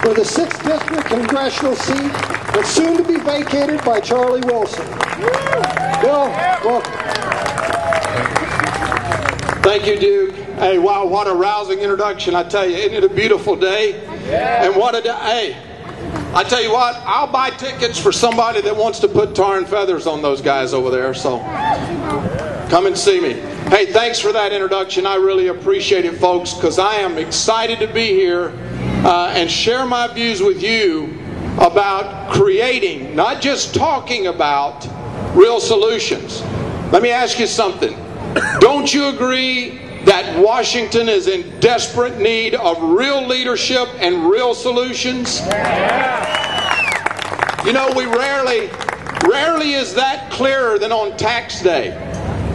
for the 6th District Congressional seat that's soon to be vacated by Charlie Wilson. Bill, welcome. Thank you, Duke. Hey, wow, what a rousing introduction. I tell you, isn't it a beautiful day? Yeah. And what a day. Hey, I tell you what, I'll buy tickets for somebody that wants to put tar and feathers on those guys over there. So come and see me. Hey, thanks for that introduction. I really appreciate it, folks, because I am excited to be here and share my views with you about creating, not just talking about, real solutions. Let me ask you something. Don't you agree that Washington is in desperate need of real leadership and real solutions? You know, we rarely is that clearer than on tax day.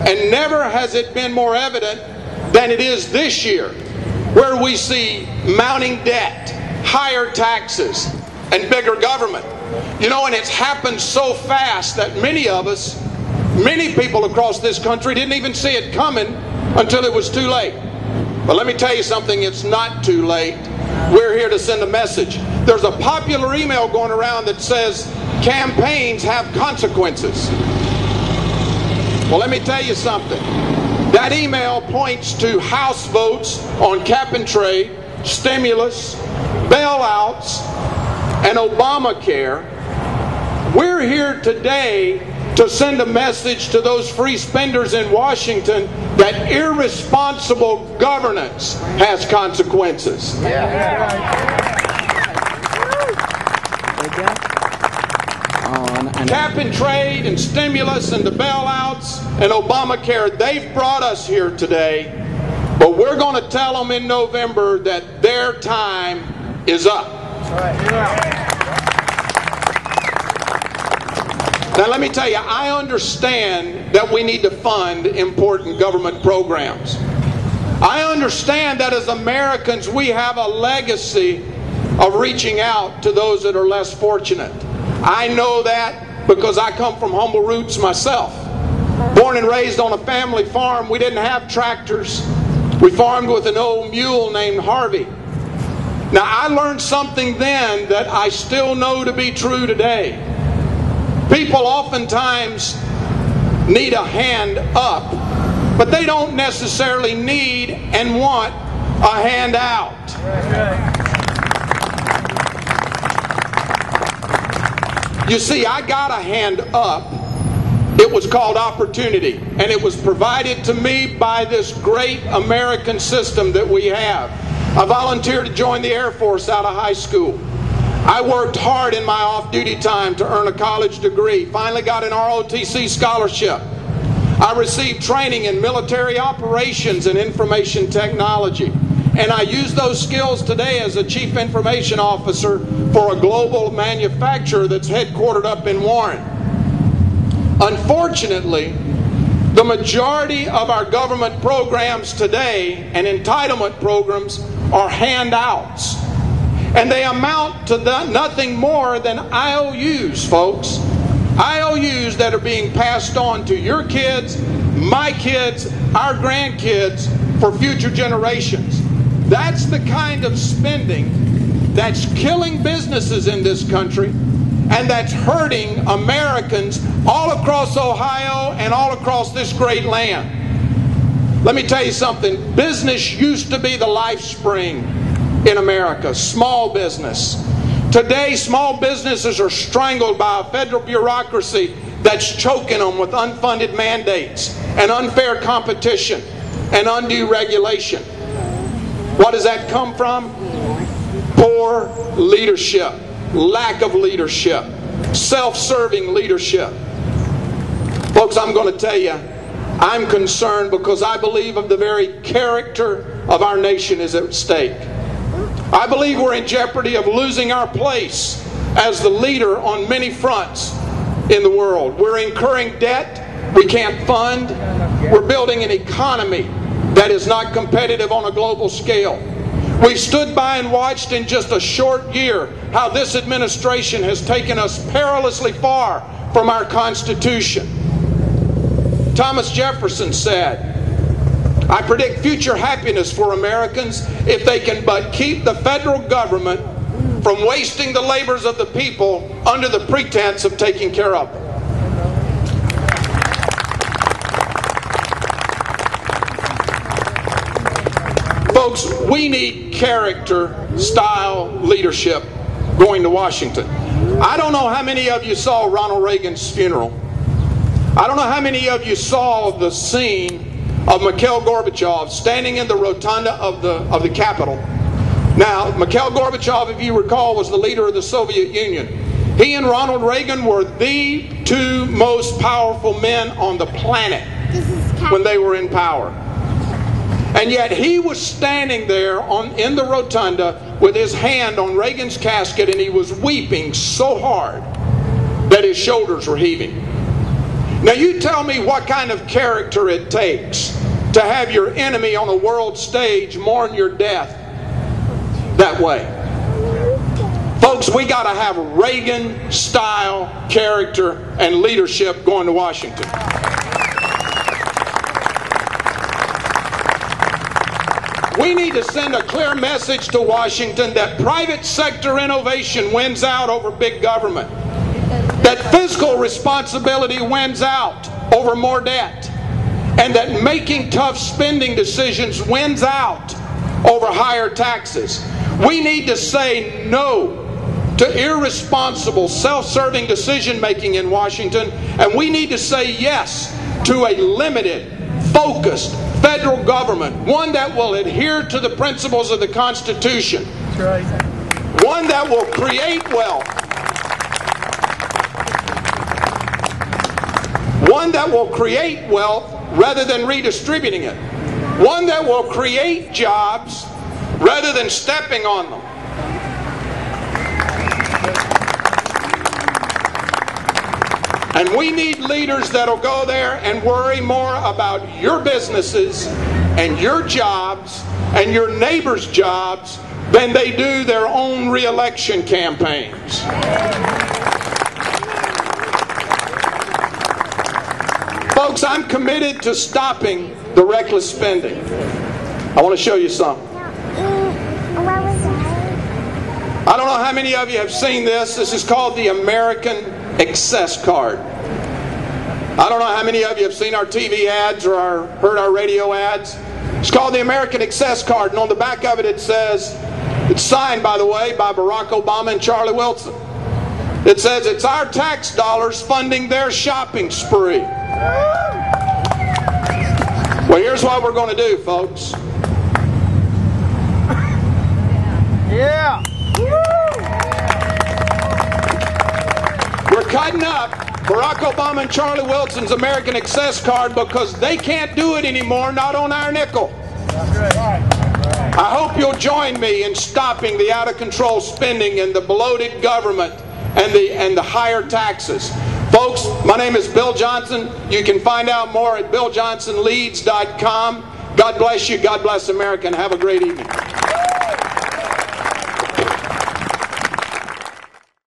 And never has it been more evident than it is this year, where we see mounting debt, higher taxes, and bigger government. You know, and it's happened so fast that many people across this country didn't even see it coming until it was too late. But let me tell you something, it's not too late. We're here to send a message. There's a popular email going around that says campaigns have consequences. Well, let me tell you something. That email points to House votes on cap and trade, stimulus, bailouts, and Obamacare. We're here today to send a message to those free spenders in Washington that irresponsible governance has consequences. Cap and trade and stimulus and the bailouts and Obamacare, they've brought us here today, but we're going to tell them in November that their time is up. Now let me tell you, I understand that we need to fund important government programs. I understand that as Americans we have a legacy of reaching out to those that are less fortunate. I know that because I come from humble roots myself. Born and raised on a family farm, we didn't have tractors. We farmed with an old mule named Harvey. Now I learned something then that I still know to be true today. People oftentimes need a hand up, but they don't necessarily need and want a hand out. You see, I got a hand up. It was called opportunity, and it was provided to me by this great American system that we have. I volunteered to join the Air Force out of high school. I worked hard in my off-duty time to earn a college degree. Finally got an ROTC scholarship. I received training in military operations and information technology. And I use those skills today as a chief information officer for a global manufacturer that's headquartered up in Warren. Unfortunately, the majority of our government programs today and entitlement programs are handouts. And they amount to nothing more than IOUs, folks. IOUs that are being passed on to your kids, my kids, our grandkids for future generations. That's the kind of spending that's killing businesses in this country and that's hurting Americans all across Ohio and all across this great land. Let me tell you something. Business used to be the life spring in America. Small business. Today, small businesses are strangled by a federal bureaucracy that's choking them with unfunded mandates and unfair competition and undue regulation. What does that come from? Poor leadership, lack of leadership, self-serving leadership. Folks, I'm going to tell you, I'm concerned because I believe of the very character of our nation is at stake. I believe we're in jeopardy of losing our place as the leader on many fronts in the world. We're incurring debt we can't fund. We're building an economy that is not competitive on a global scale. We've stood by and watched in just a short year how this administration has taken us perilously far from our Constitution. Thomas Jefferson said, I predict future happiness for Americans if they can but keep the federal government from wasting the labors of the people under the pretense of taking care of them. Folks, we need character-style leadership going to Washington. I don't know how many of you saw Ronald Reagan's funeral. I don't know how many of you saw the scene of Mikhail Gorbachev standing in the rotunda of the Capitol. Now, Mikhail Gorbachev, if you recall, was the leader of the Soviet Union. He and Ronald Reagan were the two most powerful men on the planet when they were in power. And yet he was standing there in the rotunda with his hand on Reagan's casket, and he was weeping so hard that his shoulders were heaving. Now you tell me what kind of character it takes to have your enemy on a world stage mourn your death that way. Folks, we got to have Reagan-style character and leadership going to Washington. We need to send a clear message to Washington that private sector innovation wins out over big government. That fiscal responsibility wins out over more debt. And that making tough spending decisions wins out over higher taxes. We need to say no to irresponsible, self-serving decision-making in Washington. And we need to say yes to a limited, focused federal government, one that will adhere to the principles of the Constitution, one that will create wealth, one that will create wealth rather than redistributing it, one that will create jobs rather than stepping on them. And we need leaders that'll go there and worry more about your businesses and your jobs and your neighbors' jobs than they do their own re-election campaigns. Folks, I'm committed to stopping the reckless spending. I want to show you something. I don't know how many of you have seen this. This is called the American Excess Card. I don't know how many of you have seen our TV ads or heard our radio ads. It's called the American Excess Card, and on the back of it it says, it's signed, by the way, by Barack Obama and Charlie Wilson. It says it's our tax dollars funding their shopping spree. Well, here's what we're going to do, folks. Yeah. We're cutting up Barack Obama and Charlie Wilson's American Excess Card because they can't do it anymore, not on our nickel. I hope you'll join me in stopping the out-of-control spending and the bloated government and the higher taxes. Folks, my name is Bill Johnson. You can find out more at BillJohnsonLeads.com. God bless you. God bless America, and have a great evening.